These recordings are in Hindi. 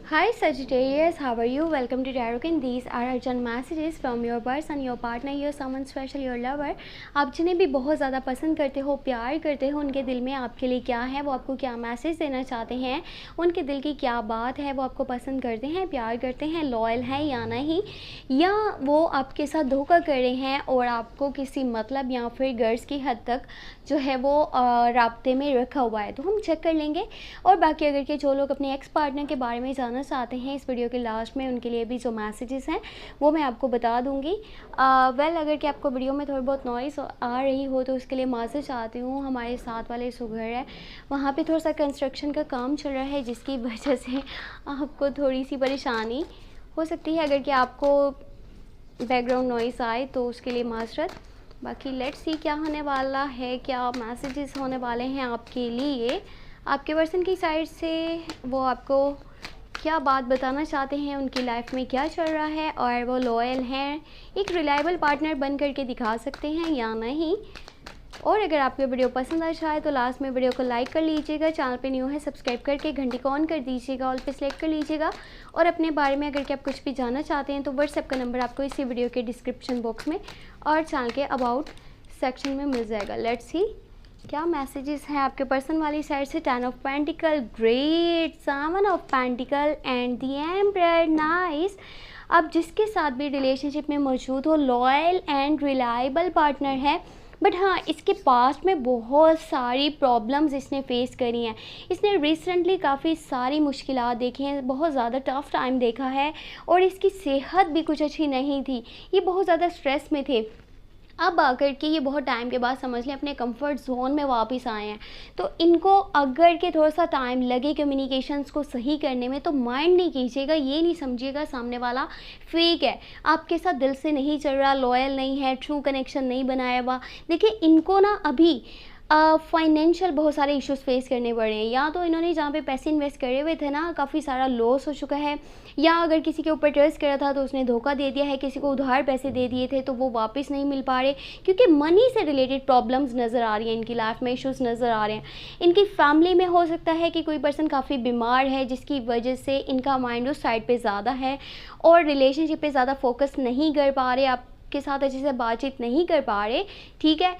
Hi Sagittarius, how are you? Welcome to Tarot and these are urgent messages from your person, your partner, your someone special, your lover। आप जिन्हें भी बहुत ज़्यादा पसंद करते हो, प्यार करते हो, उनके दिल में आपके लिए क्या है, वो आपको क्या मैसेज देना चाहते हैं, उनके दिल की क्या बात है, वो आपको पसंद करते हैं, प्यार करते हैं, लॉयल है या नहीं, या वो आपके साथ धोखा कर रहे हैं और आपको किसी मतलब या फिर गर्ज की हद तक जो है वो राब्ते में रखा हुआ है। तो हम चेक कर लेंगे। और बाकी अगर के जो लोग अपने एक्स पार्टनर के बारे में जानना चाहते हैं, इस वीडियो के लास्ट में उनके लिए भी जो मैसेजेस हैं वो मैं आपको बता दूंगी। अगर कि आपको वीडियो में थोड़ी बहुत नॉइस आ रही हो तो उसके लिए माफ़ी चाहती हूँ। हमारे साथ वाले जो घर है वहाँ पे थोड़ा सा कंस्ट्रक्शन का काम चल रहा है, जिसकी वजह से आपको थोड़ी सी परेशानी हो सकती है। अगर कि आपको बैकग्राउंड नॉइस आए तो उसके लिए माजरत। बाकी लेट्स सी क्या होने वाला है, क्या मैसेजेस होने वाले हैं आपके लिए। आपके पर्सन की साइड से वो आपको क्या बात बताना चाहते हैं, उनकी लाइफ में क्या चल रहा है, और वो लॉयल हैं, एक रिलायबल पार्टनर बन करके दिखा सकते हैं या नहीं। और अगर आपको वीडियो पसंद आ जाए तो लास्ट में वीडियो को लाइक कर लीजिएगा, चैनल पे न्यू है सब्सक्राइब करके घंटी को ऑन कर दीजिएगा, ऑल पे सेलेक्ट कर लीजिएगा। और अपने बारे में अगर कि आप कुछ भी जानना चाहते हैं तो व्हाट्सएप का नंबर आपको इसी वीडियो के डिस्क्रिप्शन बॉक्स में और चैनल के अबाउट सेक्शन में मिल जाएगा। लेट्स सी क्या मैसेजेस हैं आपके पर्सन वाली साइड से। 10 of pentacle, great, 7 of pentacle and the emperor, nice. अब जिसके साथ भी रिलेशनशिप में मौजूद हो, लॉयल एंड रिलायबल पार्टनर है, बट हाँ इसके पास्ट में बहुत सारी प्रॉब्लम्स इसने फेस करी हैं। इसने रिसेंटली काफ़ी सारी मुश्किलात देखी हैं, बहुत ज़्यादा टफ टाइम देखा है, और इसकी सेहत भी कुछ अच्छी नहीं थी। ये बहुत ज़्यादा स्ट्रेस में थे। अब आकर के ये बहुत टाइम के बाद समझ लें अपने कंफर्ट जोन में वापस आए हैं। तो इनको अगर के थोड़ा सा टाइम लगे कम्युनिकेशंस को सही करने में तो माइंड नहीं कीजिएगा, ये नहीं समझिएगा सामने वाला फेक है, आपके साथ दिल से नहीं चल रहा, लॉयल नहीं है, ट्रू कनेक्शन नहीं बनाया हुआ। देखिए इनको ना अभी फाइनेंशियल बहुत सारे इश्यूज फेस करने पड़ रहे हैं। या तो इन्होंने जहाँ पे पैसे इन्वेस्ट करे हुए थे ना काफ़ी सारा लॉस हो चुका है, या अगर किसी के ऊपर ट्रस्ट करा था तो उसने धोखा दे दिया है, किसी को उधार पैसे दे दिए थे तो वो वापस नहीं मिल पा रहे, क्योंकि मनी से रिलेटेड प्रॉब्लम्स नज़र आ रही हैं, इनकी लाइफ में इश्यूज नज़र आ रहे हैं। इनकी फैमिली में हो सकता है कि कोई पर्सन काफ़ी बीमार है, जिसकी वजह से इनका माइंड उस साइड पर ज़्यादा है और रिलेशनशिप पर ज़्यादा फोकस नहीं कर पा रहे, आप के साथ अच्छे से बातचीत नहीं कर पा रहे। ठीक है,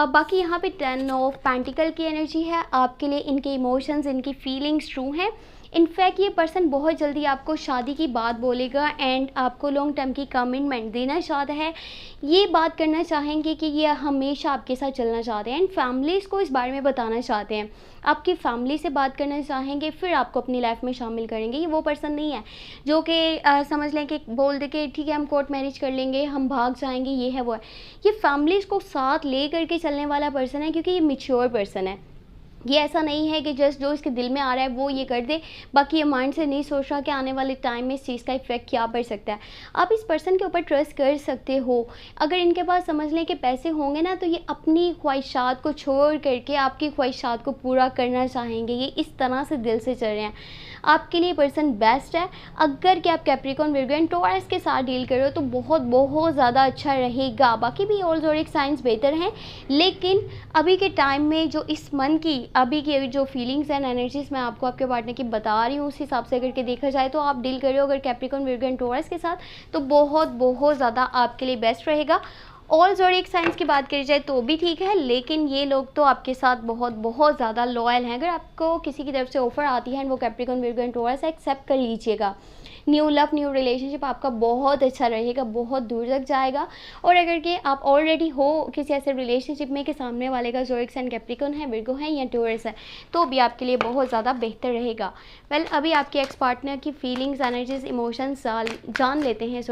बाकी यहाँ पे 10 ऑफ पेंटिकल की एनर्जी है आपके लिए। इनके इमोशंस, इनकी फीलिंग्स ट्रू हैं। इनफैक्ट ये पर्सन बहुत जल्दी आपको शादी की बात बोलेगा एंड आपको लॉन्ग टर्म की कमिटमेंट देना चाहता है। ये बात करना चाहेंगे कि ये हमेशा आपके साथ चलना चाहते हैं एंड फैमिलीज़ को इस बारे में बताना चाहते हैं। आपकी फैमिली से बात करना चाहेंगे, फिर आपको अपनी लाइफ में शामिल करेंगे। ये वो पर्सन नहीं है जो कि समझ लें कि बोल दे के ठीक है हम कोर्ट मैरिज कर लेंगे, हम भाग जाएंगे, ये है वो है। ये फैमिलीज़ को साथ ले करके चलने वाला पर्सन है, क्योंकि ये मैच्योर पर्सन है। ये ऐसा नहीं है कि जस्ट जो इसके दिल में आ रहा है वो ये कर दे, बाकी ये माइंड से नहीं सोच रहा कि आने वाले टाइम में इस चीज़ का इफेक्ट क्या पड़ सकता है। आप इस पर्सन के ऊपर ट्रस्ट कर सकते हो। अगर इनके पास समझ लें कि पैसे होंगे ना तो ये अपनी ख्वाहिशात को छोड़ करके आपकी ख्वाहिशात को पूरा करना चाहेंगे। ये इस तरह से दिल से चल रहे हैं। आपके लिए पर्सन बेस्ट है। अगर कि आप कैप्रिकॉर्न, वर्गो एंड टॉरस के साथ डील कर रहे हो तो बहुत बहुत ज़्यादा अच्छा रहेगा। बाकी भी ऑल ज़ोडिएक साइंस बेहतर हैं, लेकिन अभी के टाइम में जो इस मन की अभी की जो फीलिंग्स एंड एनर्जीज मैं आपको आपके पार्टनर की बता रही हूँ उस हिसाब से अगर के देखा जाए तो आप डील कर रहे हो अगर कैप्रिकॉर्न, वर्गो एंड टॉरस के साथ, तो बहुत बहुत ज़्यादा आपके लिए बेस्ट रहेगा। ऑल ज़ोडिएक साइंस की बात करी जाए तो भी ठीक है, लेकिन ये लोग तो आपके साथ बहुत बहुत ज़्यादा लॉयल हैं। अगर आपको किसी की तरफ से ऑफर आती है एंड वो Capricorn, Virgo and Taurus accept कर लीजिएगा। न्यू लव, न्यू रिलेशनशिप आपका बहुत अच्छा रहेगा, बहुत दूर तक जाएगा। और अगर कि आप ऑलरेडी हो किसी ऐसे रिलेशनशिप में कि सामने वाले का ज़ोडिएक साइन कैप्रिकॉर्न है, वर्गो है या टॉरस है, तो भी आपके लिए बहुत ज़्यादा बेहतर रहेगा। अभी आपके एक्स पार्टनर की फीलिंग्स, एनर्जीज, इमोशंस जान लेते हैं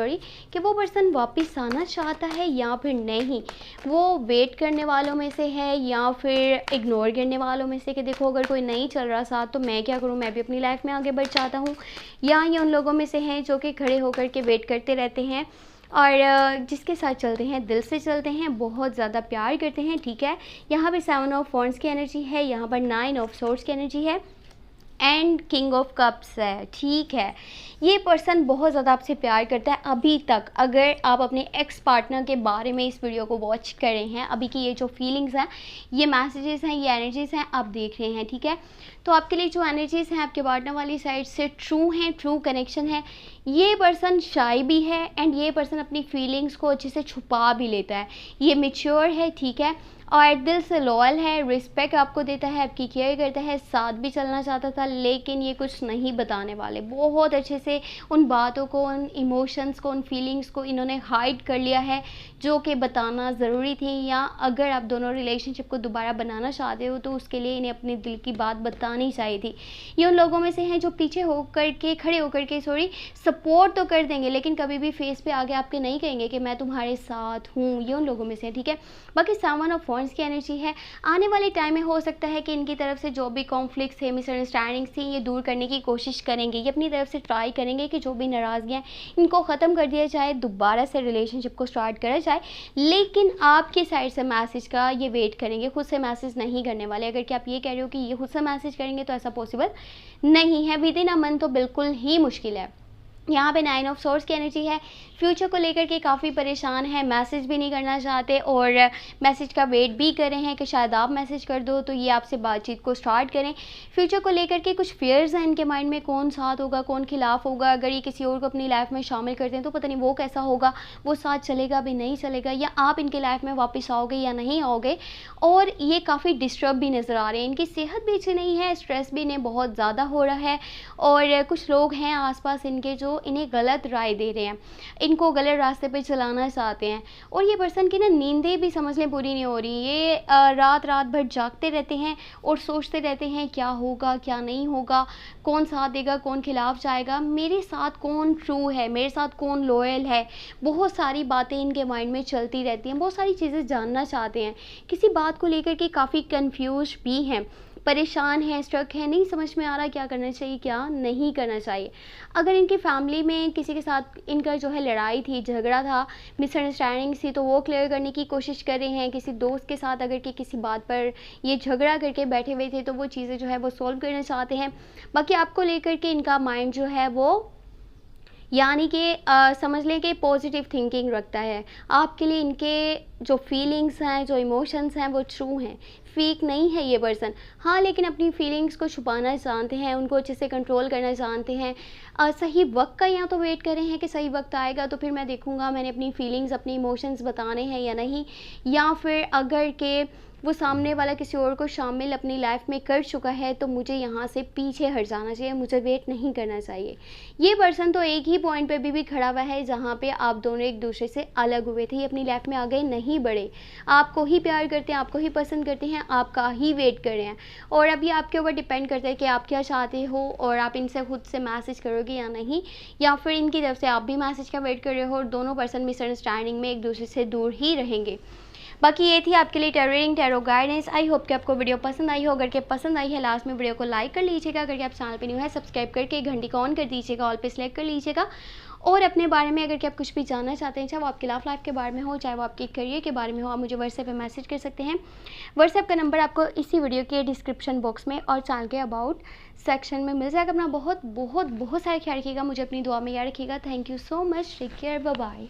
कि वो पर्सन वापस आना चाहता है या फिर नहीं। वो वेट करने वालों में से है या फिर इग्नोर करने वालों में से कि देखो अगर कोई नहीं चल रहा साथ तो मैं क्या करूँ, मैं भी अपनी लाइफ में आगे बढ़ चाहता हूँ, या ये उन लोगों में से हैं जो कि खड़े होकर के वेट करते रहते हैं और जिसके साथ चलते हैं दिल से चलते हैं, बहुत ज़्यादा प्यार करते हैं। ठीक है, यहाँ पे 7 ऑफ वॉन्ड्स की एनर्जी है, यहाँ पर 9 ऑफ सोर्ड्स की एनर्जी है। एंड किंग ऑफ कप्स है, ठीक है। ये पर्सन बहुत ज़्यादा आपसे प्यार करता है अभी तक। अगर आप अपने एक्स पार्टनर के बारे में इस वीडियो को वॉच कर रहे हैं, अभी की ये जो फीलिंग्स हैं, ये मैसेजेस हैं, ये एनर्जीज़ हैं, आप देख रहे हैं, ठीक है। तो आपके लिए जो एनर्जीज़ हैं आपके पार्टनर वाली साइड से ट्रू हैं, ट्रू कनेक्शन है। ये पर्सन शाय भी है एंड ये पर्सन अपनी फीलिंग्स को अच्छे से छुपा भी लेता है। ये मैच्योर है, ठीक है, और दिल से लॉयल है, रिस्पेक्ट आपको देता है, आपकी केयर करता है, साथ भी चलना चाहता था, लेकिन ये कुछ नहीं बताने वाले। बहुत अच्छे से उन बातों को, उन इमोशंस को, उन फीलिंग्स को इन्होंने हाइड कर लिया है जो कि बताना ज़रूरी थी। या अगर आप दोनों रिलेशनशिप को दोबारा बनाना चाहते हो तो उसके लिए इन्हें अपने दिल की बात बतानी चाहिए थी। ये उन लोगों में से हैं जो पीछे होकर के, खड़े होकर के सपोर्ट तो कर देंगे, लेकिन कभी भी फेस पे आगे आपके नहीं कहेंगे कि मैं तुम्हारे साथ हूँ। ये उन लोगों में से है, ठीक है। बाकी सावन ऑफ वॉन्ड्स की एनर्जी है। आने वाले टाइम में हो सकता है कि इनकी तरफ से जो भी कॉन्फ्लिक्ट्स थे, मिसअंडरस्टैंडिंग्स थी, ये दूर करने की कोशिश करेंगे। ये अपनी तरफ से ट्राई करेंगे कि जो भी नाराज़गियाँ इनको ख़त्म कर दिया जाए, दोबारा से रिलेशनशिप को स्टार्ट करा जाए। लेकिन आपकी साइड से मैसेज का ये वेट करेंगे, खुद से मैसेज नहीं करने वाले। अगर कि आप ये कह रहे हो कि ये खुद से मैसेज करेंगे तो ऐसा पॉसिबल नहीं है। विदिन अ मंथ तो बिल्कुल ही मुश्किल है। यहाँ पे 9 ऑफ सोर्स की एनर्जी है। फ्यूचर को लेकर के काफ़ी परेशान है, मैसेज भी नहीं करना चाहते और मैसेज का वेट भी कर रहे हैं कि शायद आप मैसेज कर दो तो ये आपसे बातचीत को स्टार्ट करें। फ्यूचर को लेकर के कुछ फियर्स हैं इनके माइंड में, कौन साथ होगा, कौन खिलाफ होगा। अगर ये किसी और को अपनी लाइफ में शामिल करते हैं तो पता नहीं वो कैसा होगा, वो साथ चलेगा भी नहीं चलेगा, या आप इनके लाइफ में वापस आओगे या नहीं आओगे। और ये काफ़ी डिस्टर्ब भी नज़र आ रहे हैं। इनकी सेहत भी अच्छी नहीं है, स्ट्रेस भी इन्हें बहुत ज़्यादा हो रहा है और कुछ लोग हैं आसपास इनके जो इन्हें गलत राय दे रहे हैं, इनको गलत रास्ते पे चलाना चाहते हैं। और ये पर्सन की ना नींदें भी समझ लें पूरी नहीं हो रही। ये रात रात भर जागते रहते हैं और सोचते रहते हैं क्या होगा क्या नहीं होगा, कौन साथ देगा कौन खिलाफ जाएगा, मेरे साथ कौन ट्रू है, मेरे साथ कौन लॉयल है। बहुत सारी बातें इनके माइंड में चलती रहती हैं, बहुत सारी चीज़ें जानना चाहते हैं, किसी बात को लेकर के काफ़ी कंफ्यूज भी हैं, परेशान है, स्ट्रक है, नहीं समझ में आ रहा क्या करना चाहिए क्या नहीं करना चाहिए। अगर इनकी फैमिली में किसी के साथ इनका जो है लड़ाई थी, झगड़ा था, मिसअंडरस्टैंडिंग थी, तो वो क्लियर करने की कोशिश कर रहे हैं। किसी दोस्त के साथ अगर कि किसी बात पर ये झगड़ा करके बैठे हुए थे तो वो चीज़ें जो है वो सॉल्व करना चाहते हैं। बाकी आपको लेकर के इनका माइंड जो है वो यानी कि समझ लें कि पॉजिटिव थिंकिंग रखता है। आपके लिए इनके जो फीलिंग्स हैं, जो इमोशंस हैं वो ट्रू हैं, फेक नहीं है ये पर्सन। हाँ, लेकिन अपनी फीलिंग्स को छुपाना जानते हैं, उनको अच्छे से कंट्रोल करना जानते हैं। सही वक्त का या तो वेट कर रहे हैं कि सही वक्त आएगा तो फिर मैं देखूँगा मैंने अपनी फीलिंग्स, अपने इमोशंस बताने हैं या नहीं, या फिर अगर के वो सामने वाला किसी और को शामिल अपनी लाइफ में कर चुका है तो मुझे यहाँ से पीछे हट जाना चाहिए, मुझे वेट नहीं करना चाहिए। ये पर्सन तो एक ही पॉइंट पे भी खड़ा हुआ है जहाँ पे आप दोनों एक दूसरे से अलग हुए थे, ये अपनी लाइफ में आगे नहीं बढ़े। आपको ही प्यार करते हैं, आपको ही पसंद करते हैं, आपका ही वेट कर रहे हैं। और अभी आपके ऊपर डिपेंड करता है कि आप क्या चाहते हो और आप इनसे खुद से मैसेज करोगे या नहीं, या फिर इनकी तरफ से आप भी मैसेज का वेट कर रहे हो और दोनों पर्सन मिसअंडरस्टैंडिंग में एक दूसरे से दूर ही रहेंगे। बाकी ये थी आपके लिए tarot reading, tarot guidance. I hope कि आपको वीडियो पसंद आई हो। अगर के पसंद आई है लास्ट में वीडियो को लाइक कर लीजिएगा। अगर आप चैनल पे न्यू है सब्सक्राइब करके घंटी को ऑन कर दीजिएगा, ऑल पे सिलेक्ट कर लीजिएगा। और अपने बारे में अगर कि आप कुछ भी जानना चाहते हैं, चाहे वो आपकी लव लाइफ के बारे में हो, चाहे वो आपके करियर के बारे में हो, आप मुझे व्हाट्सएप पे मैसेज कर सकते हैं। व्हाट्सएप का नंबर आपको इसी वीडियो के डिस्क्रिप्शन बॉक्स में और चैनल के अबाउट सेक्शन में मिल जाएगा। अपना बहुत बहुत बहुत सारा ख्याल रखिएगा, मुझे अपनी दुआ में याद रखिएगा। Thank you so much, take care, bye bye.